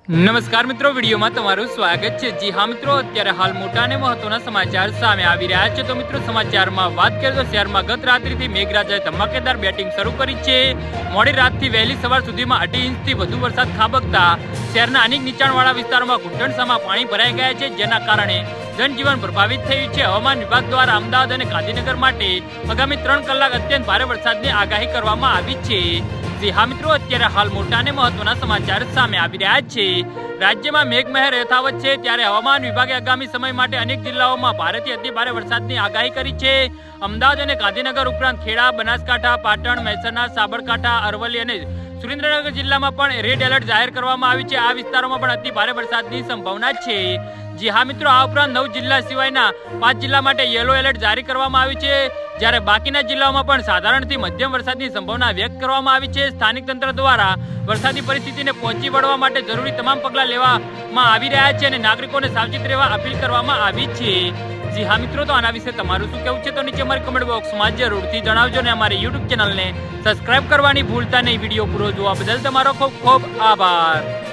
નમસ્કાર મિત્રો, વિડીયોમાં તમારું સ્વાગત છે। જી હા મિત્રો, અત્યારે હાલ મોટા અને મહત્વના સમાચાર સામે આવી રહ્યા છે। તો મિત્રો, સમાચારમાં વાત કરીએ તો શહેરમાં ગત રાત્રિથી મેઘરાજાએ ધમાકેદાર બેટિંગ શરૂ કરી છે। મોડી રાતથી વહેલી સવાર સુધીમાં 2.5 ઇંચથી વધુ વરસાદ ખાબકતા શહેરના અનેક નીચાણવાળા વિસ્તારોમાં ઘૂંટણસામાં પાણી ભરાઈ ગયા છે, જેના કારણે જનજીવન પ્રભાવિત થયું છે। હવામાન વિભાગ દ્વારા અમદાવાદ અને ગાંધીનગર માટે આગામી 3 કલાક અત્યંત ભારે વરસાદની આગાહી કરવામાં આવી છે। જી હા મિત્રો, અત્યારે હાલ મોટા અને મહત્વના સમાચાર સામે આવી રહ્યા છે। રાજ્યમાં મેઘમહેર યથાવત છે, ત્યારે હવામાન વિભાગે આગામી સમય માટે અનેક જિલ્લાઓમાં ભારેથી અતિ ભારે વરસાદની આગાહી કરી છે। અમદાવાદ અને ગાંધીનગર ઉપરાંત ખેડા, બનાસકાંઠા, પાટણ, મહેસાણા, સાબરકાંઠા, અરવલ્લી અને સુરેન્દ્રનગર જિલ્લામાં પણ રેડ એલર્ટ જાહેર કરવામાં આવ્યું છે। આ વિસ્તારોમાં પણ અતિ ભારે વરસાદની સંભાવના છે। જી હા મિત્રો, આ ઉપરાંત 9 જિલ્લા સિવાયના 5 જિલ્લા માટે યલો એલર્ટ જારી કરવામાં આવ્યું છે, જ્યારે બાકીના જિલ્લાઓમાં પણ સાધારણથી મધ્યમ વરસાદની સંભાવના વ્યક્ત કરવામાં આવી છે। સ્થાનિક તંત્ર દ્વારા વરસાદી પરિસ્થિતિને પહોંચી વળવા માટે જરૂરી તમામ પગલાં લેવામાં આવી રહ્યા છે અને નાગરિકોને સાવચેત રહેવા અપીલ કરવામાં આવી છે। જી હા મિત્રો, તો આના વિશે તમારું શું કહેવું છે તો નીચે અમારી કમેન્ટ બોક્સમાં જરૂરથી જણાવજો અને અમારી યુટ્યુબ ચેનલને સબસ્ક્રાઇબ કરવાની ભૂલતા નહીં। વિડીયો પૂરો જોવા બદલ તમારો ખૂબ ખૂબ આભાર।